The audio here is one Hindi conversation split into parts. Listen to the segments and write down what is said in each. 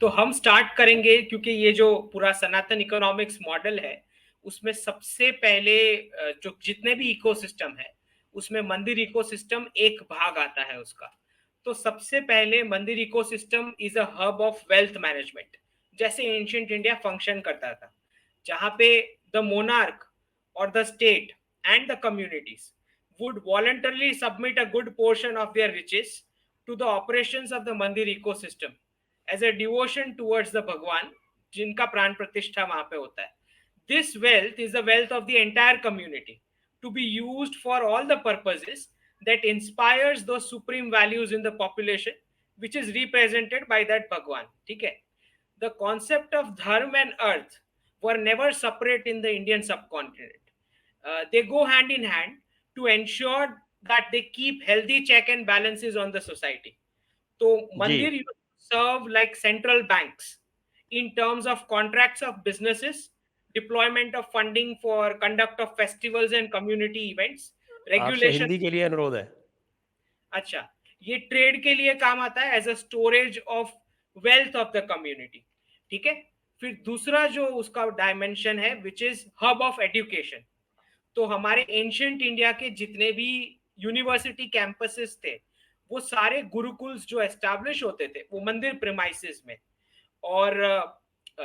तो हम स्टार्ट करेंगे क्योंकि ये जो पूरा सनातन इकोनॉमिक्स मॉडल है उसमें सबसे पहले जो जितने भी इकोसिस्टम है उसमें मंदिर इकोसिस्टम एक भाग आता है उसका। तो सबसे पहले मंदिर ecosystem is a hub of wealth management, जैसे एंशियंट इंडिया फंक्शन करता था, जहाँ पे द मोनार्क और the state and the communities would voluntarily submit a good portion of their riches to the operations of the mandir ecosystem as a devotion towards the भगवान जिनका प्राण प्रतिष्ठा वहां पे होता है। This wealth is the wealth of the entire community to be used for all the purposes that inspires those supreme values in the population which is represented by that भगवान। ठीक है, the concept of dharma and earth were never separate in the Indian subcontinent. They go hand in hand to ensure that they keep healthy check and balances on the society. तो जी। मंदिर serve like central banks in terms of contracts of businesses, deployment of funding for conduct of festivals and community events, आपसे regulation। हिंदी के लिए अनुरोध है। अच्छा, ये ट्रेड के लिए काम आता है as a storage of wealth of the community. ठीक है, फिर दूसरा जो उसका डायमेंशन है which is hub of education. तो हमारे एंशियंट इंडिया के जितने भी यूनिवर्सिटी कैंपसेस थे वो सारे गुरुकुल्स जो एस्टैब्लिश होते थे वो मंदिर प्रेमाइसेस में, और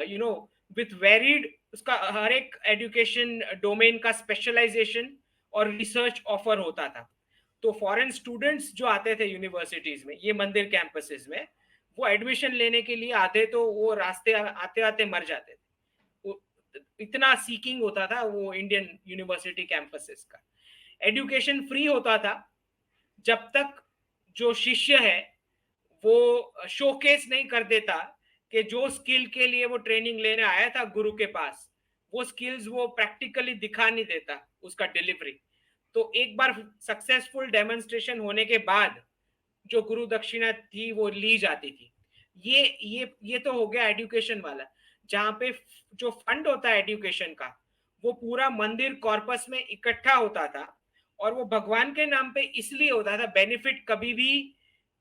यू नो विथ वेरिड उसका हर एक एजुकेशन डोमेन का स्पेशलाइजेशन और रिसर्च ऑफर होता था। तो फॉरेन स्टूडेंट्स जो आते थे यूनिवर्सिटीज में ये मंदिर कैंपसेस में, वो एडमिशन लेने के लिए आते तो वो रास्ते आते आते मर जाते थे, वो इतना सीकिंग होता था वो इंडियन यूनिवर्सिटी कैंपसेस का। एजुकेशन फ्री होता था जब तक जो शिष्य है वो शोकेस नहीं कर देता कि जो स्किल के लिए वो ट्रेनिंग लेने आया था गुरु के पास वो स्किल्स वो प्रैक्टिकली दिखा नहीं देता उसका डिलीवरी। तो एक बार सक्सेसफुल डेमोन्स्ट्रेशन होने के बाद जो गुरु दक्षिणा थी वो ली जाती थी। ये तो हो गया एजुकेशन वाला, जहाँ पे जो फंड होता है एजुकेशन का वो पूरा मंदिर कॉर्पस में इकट्ठा होता था, और वो भगवान के नाम पे इसलिए होता था, बेनिफिट कभी भी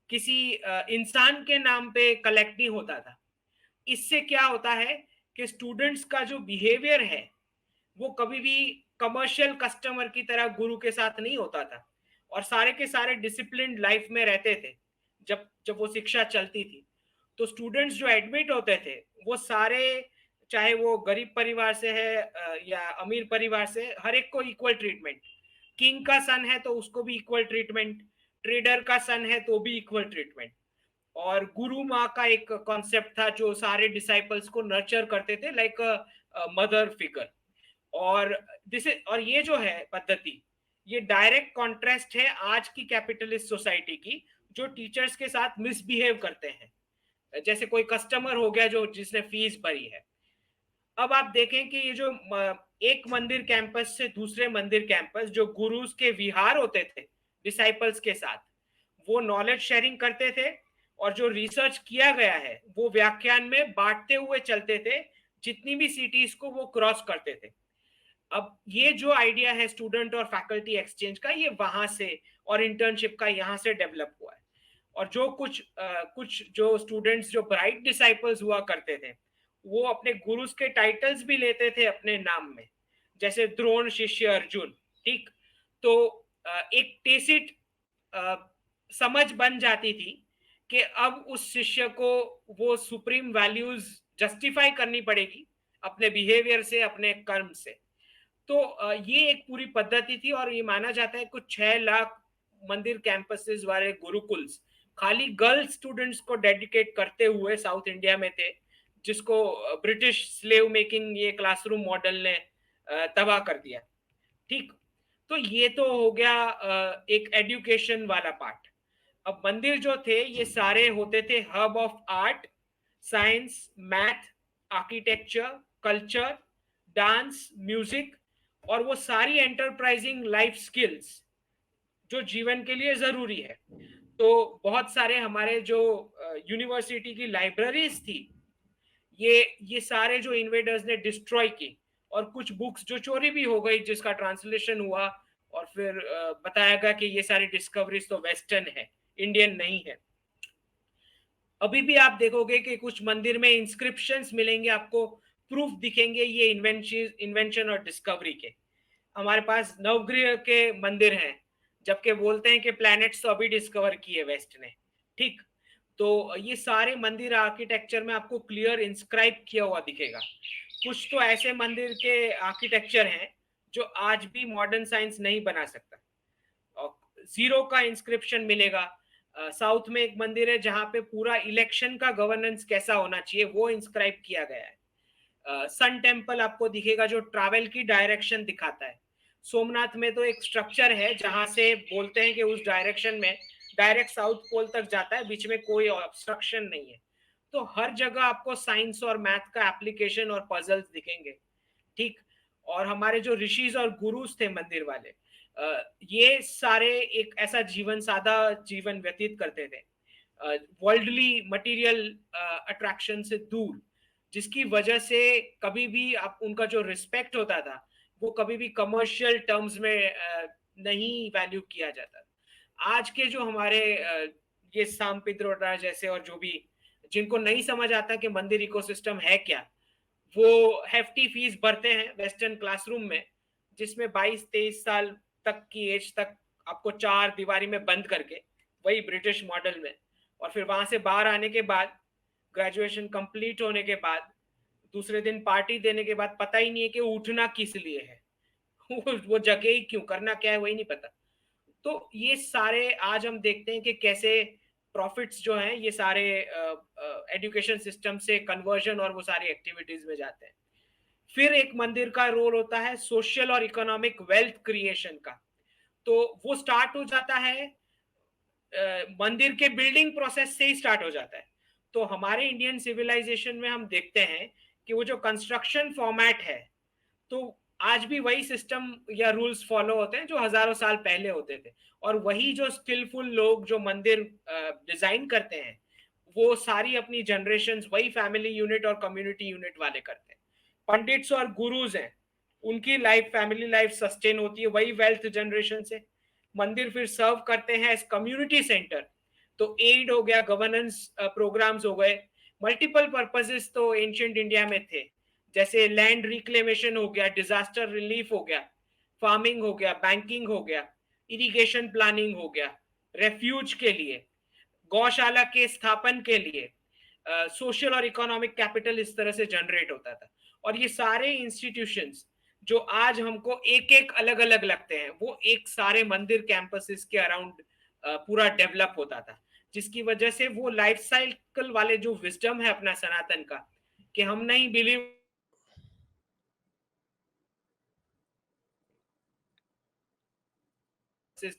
किसी इंसान के नाम पे कलेक्ट नहीं होता था। इससे क्या होता है कि स्टूडेंट्स का जो बिहेवियर है वो कभी भी कमर्शियल कस्टमर की तरह गुरु के साथ नहीं होता था, और सारे के सारे डिसिप्लिन लाइफ में रहते थे जब जब वो शिक्षा चलती थी। तो स्टूडेंट्स जो एडमिट होते थे वो सारे, चाहे वो गरीब परिवार से है या अमीर परिवार से, हर एक को इक्वल ट्रीटमेंट। किंग का सन है तो उसको भी इक्वल ट्रीटमेंट, ट्रेडर का सन है तो भी इक्वल ट्रीटमेंट। और गुरु माँ का एक कॉन्सेप्ट था जो सारे डिसाइपल्स को नर्चर करते थे लाइक मदर फिगर। और ये जो है पद्धति, ये डायरेक्ट कॉन्ट्रास्ट है आज की कैपिटलिस्ट सोसाइटी की जो टीचर्स के साथ मिसबिहेव करते हैं, जैसे कोई कस्टमर हो गया जो जिसने फीस भरी है। अब आप देखें कि ये जो एक मंदिर कैंपस से दूसरे मंदिर कैंपस जो गुरुज के विहार होते थे डिसाइपल्स के साथ, वो नॉलेज शेयरिंग करते थे, और जो रिसर्च किया गया है वो व्याख्यान में बांटते हुए चलते थे, जितनी भी सिटीज को वो क्रॉस करते थे। अब ये जो आइडिया है स्टूडेंट और फैकल्टी एक्सचेंज का, ये वहां से और इंटर्नशिप का यहाँ से डेवलप हुआ है। और जो कुछ जो स्टूडेंट्स जो ब्राइट डिसाइपल्स हुआ करते थे वो अपने गुरुज के टाइटल्स भी लेते थे अपने नाम में, जैसे द्रोण शिष्य अर्जुन। ठीक, तो एक टेसिट समझ बन जाती थी कि अब उस शिष्य को वो सुप्रीम वैल्यूज जस्टिफाई करनी पड़ेगी अपने बिहेवियर से, अपने कर्म से। तो ये एक पूरी पद्धति थी, और ये माना जाता है कुछ 6 लाख मंदिर कैंपसेस वाले गुरुकुल्स खाली गर्ल्स स्टूडेंट्स को डेडिकेट करते हुए साउथ इंडिया में थे, जिसको ब्रिटिश स्लेव मेकिंग ये क्लासरूम मॉडल ने तबाह कर दिया। ठीक, तो ये तो हो गया एक एजुकेशन वाला पार्ट। अब मंदिर जो थे ये सारे होते थे hub of art, science, math, architecture, culture, dance, music, और वो सारी एंटरप्राइजिंग लाइफ स्किल्स जो जीवन के लिए जरूरी है। तो बहुत सारे हमारे जो यूनिवर्सिटी की लाइब्रेरीज थी ये सारे जो इन्वेडर्स ने डिस्ट्रॉय की, और कुछ बुक्स जो चोरी भी हो गई जिसका ट्रांसलेशन हुआ, और फिर बताया गया कि ये सारी डिस्कवरीज तो वेस्टर्न है, इंडियन नहीं है। अभी भी आप देखोगे कि कुछ मंदिर में इंस्क्रिप्शंस मिलेंगे आपको, प्रूफ दिखेंगे ये इन्वेंशन और डिस्कवरी के। हमारे पास नवग्रह के मंदिर हैं, जबकि बोलते हैं कि प्लैनेट्स तो अभी डिस्कवर किए वेस्ट ने। ठीक, तो ये सारे मंदिर आर्किटेक्चर में आपको क्लियर इंस्क्राइब किया हुआ दिखेगा। कुछ तो ऐसे मंदिर के आर्किटेक्चर हैं जो आज भी मॉडर्न साइंस नहीं बना सकता। जीरो का इंस्क्रिप्शन मिलेगा। साउथ में एक मंदिर है जहां पे पूरा इलेक्शन का गवर्नेंस कैसा होना चाहिए वो इंस्क्राइब किया गया है। सन टेम्पल आपको दिखेगा जो ट्रैवल की डायरेक्शन दिखाता है। सोमनाथ में तो एक स्ट्रक्चर है जहां से बोलते हैं कि उस डायरेक्शन में डायरेक्ट साउथ पोल तक जाता है, बीच में कोई ऑब्स्ट्रक्शन नहीं है। तो हर जगह आपको साइंस और मैथ का एप्लीकेशन और पजल्स दिखेंगे। ठीक, और हमारे जो ऋषिज और गुरुज थे मंदिर वाले, ये सारे एक ऐसा जीवन, सादा जीवन व्यतीत करते थे, वर्ल्डली मटेरियल अट्रैक्शन से दूर, जिसकी वजह से कभी भी आप उनका जो रिस्पेक्ट होता था वो कभी भी कमर्शियल टर्म्स में नहीं वैल्यू किया जाता। आज के जो हमारे ये साम पित्रोदा जैसे और जो भी, जिनको नहीं समझ आता कि मंदिर इकोसिस्टम है क्या, वो हेफ्टी फीस भरते हैं वेस्टर्न क्लासरूम में, जिसमें 22-23 साल तक की एज तक आपको चार दीवारी में बंद करके, वही ब्रिटिश मॉडल में, और फिर वहां से बाहर आने के बाद, ग्रेजुएशन कंप्लीट होने के बाद, दूसरे दिन पार्टी देने के बाद पता ही नहीं है कि उठना किस लिए है। वो जगह ही क्यों, करना क्या है वही नहीं पता। तो ये सारे आज हम देखते हैं कि कैसे प्रॉफिट्स जो हैं ये सारे एजुकेशन सिस्टम से कन्वर्जन और वो सारी एक्टिविटीज में जाते हैं। फिर एक मंदिर का रोल होता है सोशल और इकोनॉमिक वेल्थ क्रिएशन का। तो वो स्टार्ट हो जाता है, मंदिर के बिल्डिंग प्रोसेस से ही स्टार्ट हो जाता है। तो हमारे इंडियन सिविलाइजेशन में हम देखते हैं कि वो जो कंस्ट्रक्शन फॉर्मेट है, तो आज भी वही सिस्टम या रूल्स फॉलो होते हैं जो हजारों साल पहले होते थे। और वही जो स्किलफुल लोग जो मंदिर डिजाइन करते हैं, वो सारी अपनी जनरेशन वही फैमिली यूनिट और कम्युनिटी यूनिट वाले करते हैं। पंडित्स और गुरुज हैं, उनकी लाइफ, फैमिली लाइफ सस्टेन होती है वही वेल्थ जनरेशन से। मंदिर फिर सर्व करते हैं एज कम्युनिटी सेंटर। तो एड हो गया, गवर्नेंस प्रोग्राम्स हो गए, मल्टीपल पर्पसेस तो एंशियंट इंडिया में थे, जैसे लैंड रिक्लेमेशन हो गया, डिजास्टर रिलीफ हो गया, फार्मिंग हो गया, बैंकिंग हो गया, इरिगेशन प्लानिंग हो गया, रेफ्यूज के लिए, गौशाला के स्थापन के लिए, सोशल और इकोनॉमिक कैपिटल इस तरह से जनरेट होता था। और ये सारे इंस्टीट्यूशंस जो आज हमको एक एक अलग अलग लगते हैं, वो एक सारे मंदिर कैंपसेस के अराउंड पूरा डेवलप होता था, जिसकी वजह से वो लाइफ साइकिल वाले जो विजडम है अपना सनातन का, कि हम नहीं बिलीव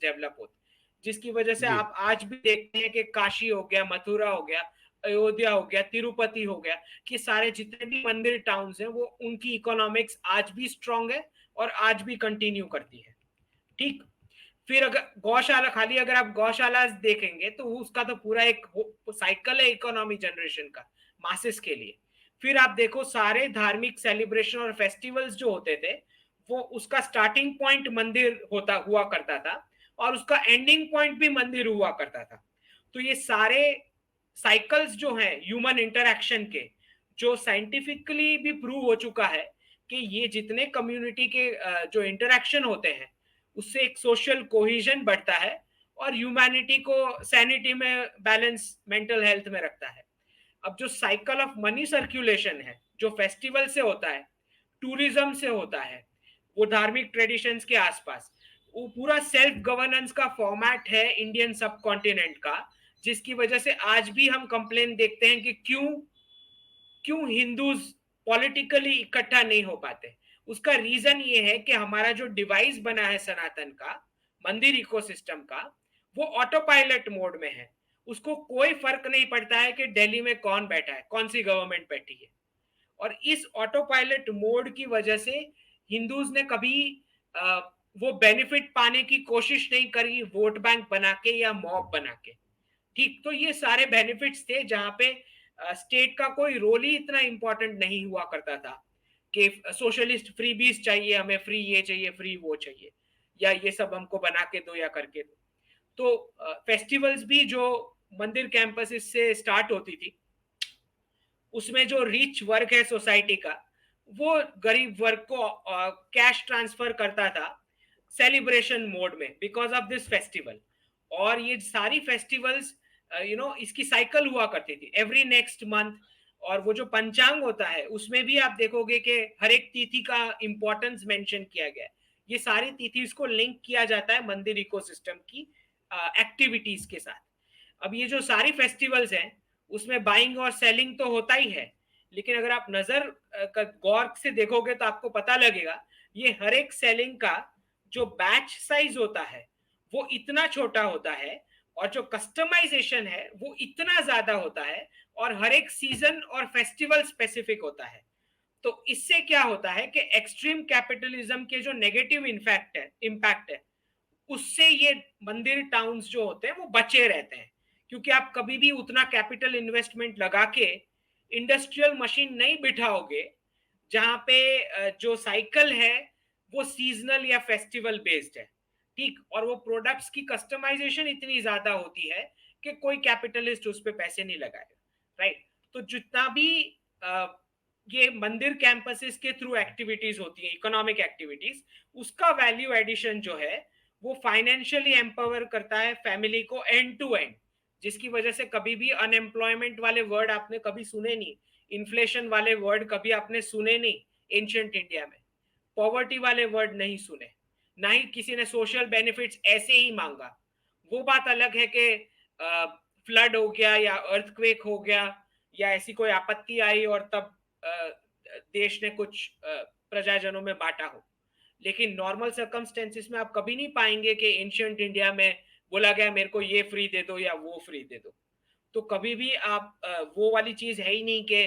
डेवलप होते, जिसकी वजह से जी। आप आज भी देखते हैं कि काशी हो गया, मथुरा हो गया, अयोध्या हो गया, तिरुपति हो गया, कि सारे जितने भी मंदिर टाउन्स हैं वो उनकी इकोनॉमिक्स आज भी स्ट्रांग है और आज भी कंटिन्यू करती है। ठीक, फिर अगर गौशाला, खाली अगर आप गौशाला देखेंगे तो उसका तो पूरा एक साइकिल है इकोनॉमी जनरेशन का, मासेस के लिए। फिर आप देखो सारे धार्मिक सेलिब्रेशन और फेस्टिवल्स जो होते थे, वो उसका स्टार्टिंग पॉइंट मंदिर होता हुआ करता था और उसका एंडिंग पॉइंट भी मंदिर हुआ करता था। तो ये सारे साइकिल्स जो हैं ह्यूमन इंटरैक्शन के, जो साइंटिफिकली भी प्रूव हो चुका है कि ये जितने कम्युनिटी के जो इंटरैक्शन होते हैं, उससे एक सोशल कोहिजन बढ़ता है और ह्यूमैनिटी को सैनिटी में, बैलेंस, मेंटल हेल्थ में रखता है। अब जो साइकिल ऑफ मनी सर्कुलेशन है, जो फेस्टिवल से होता है, टूरिज्म से होता है, वो धार्मिक ट्रेडिशंस के आसपास, वो पूरा सेल्फ गवर्नेंस का फॉर्मेट है इंडियन सब कॉन्टिनेंट का, जिसकी वजह से आज भी हम कंप्लेन देखते हैं कि क्यों क्यों हिंदूज पॉलिटिकली इकट्ठा नहीं हो पाते। उसका रीजन ये है कि हमारा जो डिवाइस बना है सनातन का, मंदिर इकोसिस्टम का, वो ऑटो पायलट मोड में है। उसको कोई फर्क नहीं पड़ता है कि दिल्ली में कौन बैठा है, कौन सी गवर्नमेंट बैठी है। और इस ऑटो पायलट मोड की वजह से हिंदूज ने कभी आ, वो बेनिफिट पाने की कोशिश नहीं करी वोट बैंक बना के या मॉब बना के। ठीक, तो ये सारे बेनिफिट्स थे जहां पे स्टेट का कोई रोल ही इतना इंपॉर्टेंट नहीं हुआ करता था कि सोशलिस्ट फ्री बीस चाहिए हमें, फ्री ये चाहिए, फ्री वो चाहिए, या ये सब हमको बना के दो या करके दो। तो फेस्टिवल्स भी जो मंदिर कैंपस से स्टार्ट होती थी, उसमें जो रिच वर्ग है सोसाइटी का, वो गरीब वर्ग को कैश ट्रांसफर करता था सेलिब्रेशन मोड में बिकॉज ऑफ दिस फेस्टिवल। और ये सारी फेस्टिवल्स इसकी साइकिल हुआ करती थी एवरी नेक्स्ट मंथ। और वो जो पंचांग होता है उसमें भी आप देखोगे कि हर एक तिथि का इंपॉर्टेंस मेंशन किया गया है। ये सारी तिथि को लिंक किया जाता है मंदिर इकोसिस्टम की एक्टिविटीज के साथ। अब ये जो सारी फेस्टिवल्स हैं उसमें बाइंग और सेलिंग तो होता ही है, लेकिन अगर आप नजर गौर से देखोगे तो आपको पता लगेगा ये हर एक सेलिंग का जो बैच साइज होता है वो इतना छोटा होता है, और जो कस्टमाइजेशन है वो इतना ज्यादा होता है, और हर एक सीजन और फेस्टिवल स्पेसिफिक होता है। तो इससे क्या होता है कि एक्सट्रीम कैपिटलिज्म के जो नेगेटिव इम्पैक्ट है उससे ये मंदिर टाउन्स जो होते हैं वो बचे रहते हैं, क्योंकि आप कभी भी उतना कैपिटल इन्वेस्टमेंट लगा के इंडस्ट्रियल मशीन नहीं बिठाओगे जहां पे जो साइकिल है वो सीजनल या फेस्टिवल बेस्ड है। ठीक, और वो प्रोडक्ट्स की कस्टमाइजेशन इतनी ज्यादा होती है कि कोई कैपिटलिस्ट उस पर पैसे नहीं लगाएगा। राइट, तो जितना भी ये मंदिर कैंपसेस के थ्रू एक्टिविटीज होती है, इकोनॉमिक एक्टिविटीज, उसका वैल्यू एडिशन जो है वो फाइनेंशियली एम्पावर करता है फैमिली को एंड टू एंड, जिसकी वजह से कभी भी अनएम्प्लॉयमेंट वाले वर्ड आपने कभी सुने नहीं, इन्फ्लेशन वाले वर्ड कभी आपने सुने नहीं एंशिएंट इंडिया में, पॉवर्टी वाले वर्ड नहीं सुने, ना ही किसी ने सोशल बेनिफिट्स ऐसे ही मांगा। वो बात अलग है कि फ्लड हो गया या अर्थक्वेक हो गया या ऐसी कोई आपत्ति आई और तब देश ने कुछ प्रजाजनों में बांटा हो, लेकिन नॉर्मल सर्कमस्टेंसेस में आप कभी नहीं पाएंगे कि एंशिएंट इंडिया में बोला गया मेरे को ये फ्री दे दो या वो फ्री दे दो। तो कभी भी आप वो वाली चीज है ही नहीं कि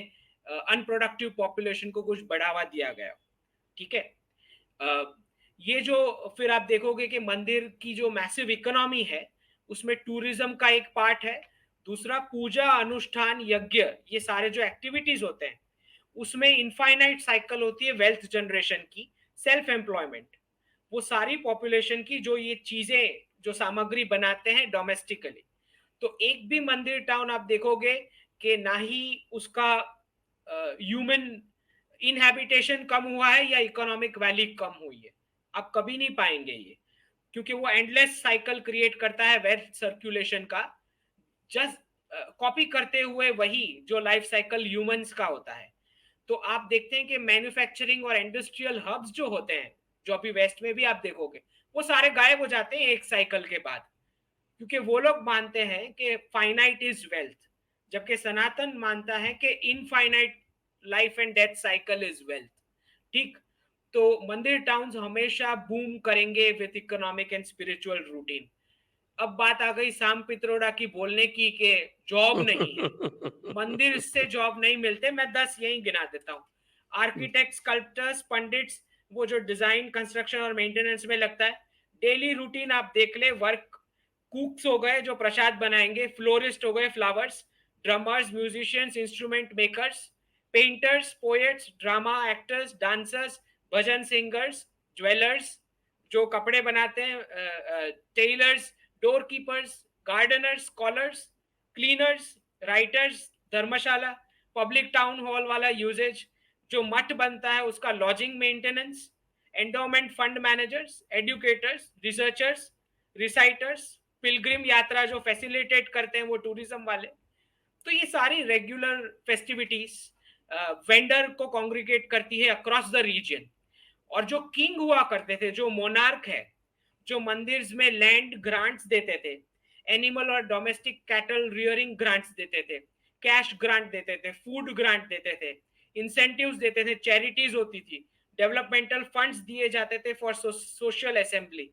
अनप्रोडक्टिव पॉपुलेशन को कुछ बढ़ावा दिया गया। ठीक है, ये जो फिर आप देखोगे कि मंदिर की जो मैसिव इकोनॉमी है उसमें टूरिज्म का एक पार्ट है, दूसरा पूजा अनुष्ठान यज्ञ, ये सारे जो एक्टिविटीज होते हैं उसमें इनफाइनाइट साइकिल होती है वेल्थ जनरेशन की, सेल्फ एम्प्लॉयमेंट, वो सारी पॉपुलेशन की जो ये चीजें जो सामग्री बनाते हैं डोमेस्टिकली। तो एक भी मंदिर टाउन आप देखोगे कि ना ही उसका ह्यूमन इनहैबिटेशन कम हुआ है या इकोनॉमिक वैल्यू कम हुई है, आप कभी नहीं पाएंगे ये, क्योंकि वो एंडलेस साइकिल क्रिएट करता है वेल्थ सर्कुलेशन का, जस्ट कॉपी करते हुए वही जो लाइफ साइकिल ह्यूमंस का होता है। तो आप देखते हैं कि मैन्युफैक्चरिंग और इंडस्ट्रियल हब्स जो होते हैं, जो अभी वेस्ट में भी आप देखोगे, वो सारे गायब हो जाते हैं एक साइकिल के बाद, क्योंकि वो लोग मानते हैं कि फाइनाइट इज वेल्थ, जबकि सनातन मानता है कि infinite life and death cycle is wealth. ठीक, तो मंदिर टाउन्स हमेशा बूम करेंगे with economic and spiritual routine. अब बात आ गई साम पित्रोड़ा की बोलने की कि जॉब नहीं है, मंदिर से जॉब नहीं मिलते, मैं 10 यही गिना देता हूँ। आर्किटेक्ट, स्कल्प्टर्स, पंडिट्स, वो जो डिजाइन कंस्ट्रक्शन और मेंटेनेंस में लगता है, डेली रूटीन आप देख ले, वर्क, कुक्स हो गए जो प्रसाद बनाएंगे, फ्लोरिस्ट हो गए flowers, drummers, musicians, instrument makers, painters, poets, drama actors, dancers, bhajan singers, jewellers जो कपड़े बनाते हैं, tailors, door keepers, gardeners, scholars, cleaners, writers, dharamshala, public town hall वाला यूजेज, जो मठ बनता है उसका lodging maintenance, endowment fund managers, educators, researchers, reciters, pilgrim यात्रा जो फैसिलिटेट करते हैं वो टूरिज्म वाले। तो ये सारी रेगुलर फेस्टिविटीज वेंडर को कॉन्ग्रीगेट करती है अक्रॉस द रीजन। और जो किंग हुआ करते थे, जो मोनार्क है, जो मंदिर में लैंड ग्रांट्स देते थे, एनिमल और डोमेस्टिक कैटल रियरिंग ग्रांट्स देते थे, कैश ग्रांट देते थे, फूड ग्रांट देते थे, इंसेंटिव्स देते थे, चैरिटीज होती थी, डेवलपमेंटल फंड्स दिए जाते थे फॉर सोशल असेंबली,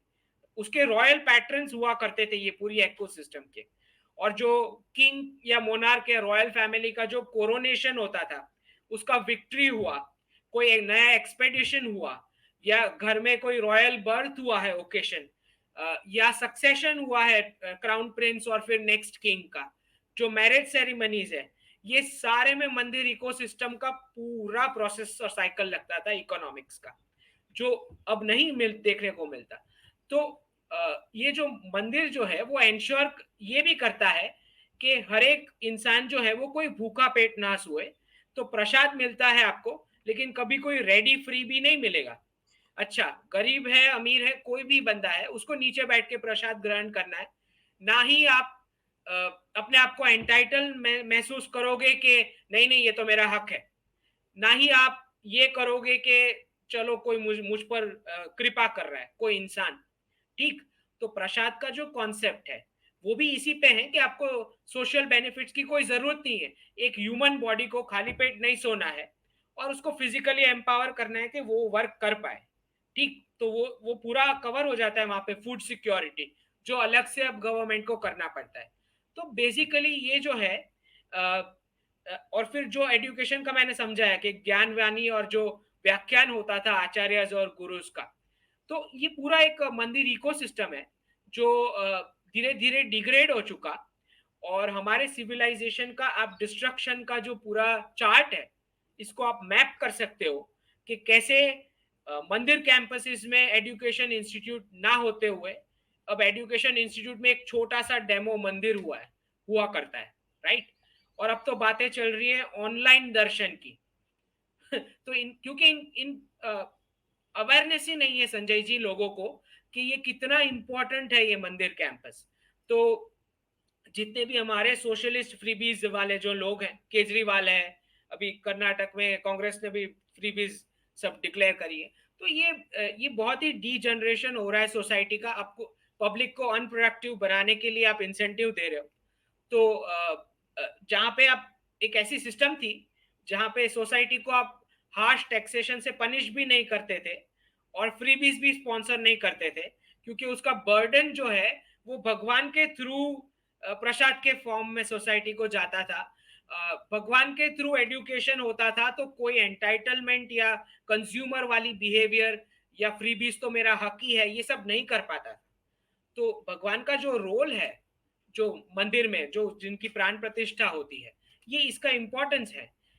उसके रॉयल पैट्रन्स हुआ करते थे ये पूरी इकोसिस्टम के। और जो किंग या मोनार्क या रॉयल फैमिली का जो कोरोनेशन होता था, उसका विक्ट्री हुआ, कोई एक नया एक्सपेडिशन हुआ, या घर में कोई रॉयल बर्थ हुआ है ओकेशन, या सक्सेशन हुआ है क्राउन प्रिंस और फिर नेक्स्ट किंग का, जो मैरिज सेरेमनीज है, ये सारे में मंदिर इकोसिस्टम का पूरा प्रोसेस और साइकिल लगता था इकोनॉमिक्स का, जो अब नहीं देखने को मिलता। तो ये जो मंदिर जो है वो एंश्योर ये भी करता है कि हर एक इंसान जो है वो कोई भूखा पेट ना सोए, तो प्रसाद मिलता है आपको, लेकिन कभी कोई रेडी फ्री भी नहीं मिलेगा। अच्छा, गरीब है अमीर है कोई भी बंदा है, उसको नीचे बैठ के प्रसाद ग्रहण करना है। ना ही आप अ, अपने आप को एंटाइटल महसूस करोगे कि नहीं नहीं ये तो मेरा हक है। ना ही आप ये करोगे कि चलो कोई मुझ पर कृपा कर रहा है कोई इंसान। ठीक। तो प्रसाद का जो कॉन्सेप्ट है वो भी इसी पे है कि आपको सोशल बेनिफिट्स की कोई जरूरत नहीं है। एक ह्यूमन बॉडी को खाली पेट नहीं सोना है और उसको फिजिकली एम्पावर करना है कि वो वर्क कर पाए। ठीक। तो वो पूरा कवर हो जाता है वहां पे, फूड सिक्योरिटी जो अलग से अब गवर्नमेंट को करना पड़ता है। तो बेसिकली ये जो है और फिर जो एजुकेशन का मैंने समझाया कि ज्ञान वाणी और जो व्याख्यान होता था आचार्य और गुरुज का, तो ये पूरा एक मंदिर इकोसिस्टम है जो धीरे धीरे डिग्रेड हो चुका। और हमारे सिविलाइजेशन का आप डिस्ट्रक्शन का जो पूरा चार्ट है, इसको आप मैप कर सकते हो कि कैसे मंदिर कैंपसेस में एजुकेशन इंस्टीट्यूट ना होते हुए अब एजुकेशन इंस्टीट्यूट में एक छोटा सा डेमो मंदिर हुआ करता है। राइट। और अब तो बातें चल रही है ऑनलाइन दर्शन की। तो क्योंकि इन अवेयरनेस ही नहीं है संजय जी लोगों को कि ये कितना इंपॉर्टेंट है ये मंदिर कैंपस। तो जितने भी हमारे सोशलिस्ट फ्रीबीज वाले जो लोग हैं, केजरीवाल है, अभी कर्नाटक में कांग्रेस ने भी फ्रीबीज सब डिक्लेयर करी है। तो ये बहुत ही डी जनरेशन हो रहा है सोसाइटी का। आपको पब्लिक को अनप्रोडक्टिव बनाने के लिए आप इंसेंटिव दे रहे हो। तो जहाँ पे आप एक ऐसी सिस्टम थी जहाँ पे सोसाइटी को आप हार्श टैक्सेशन से पनिश भी नहीं करते थे और फ्रीबीज भी स्पॉन्सर नहीं करते थे, क्योंकि उसका बर्डन जो है वो भगवान के थ्रू प्रसाद के फॉर्म में सोसाइटी को जाता था। भगवान के थ्रू एजुकेशन होता था, तो कोई एंटाइटलमेंट या कंज्यूमर वाली बिहेवियर या फ्रीबीज तो मेरा हक ही है ये सब नहीं कर पाता था। तो भगवान का जो रोल है, जो मंदिर में जो जिनकी प्राण प्रतिष्ठा होती है, ये इसका इम्पोर्टेंस है।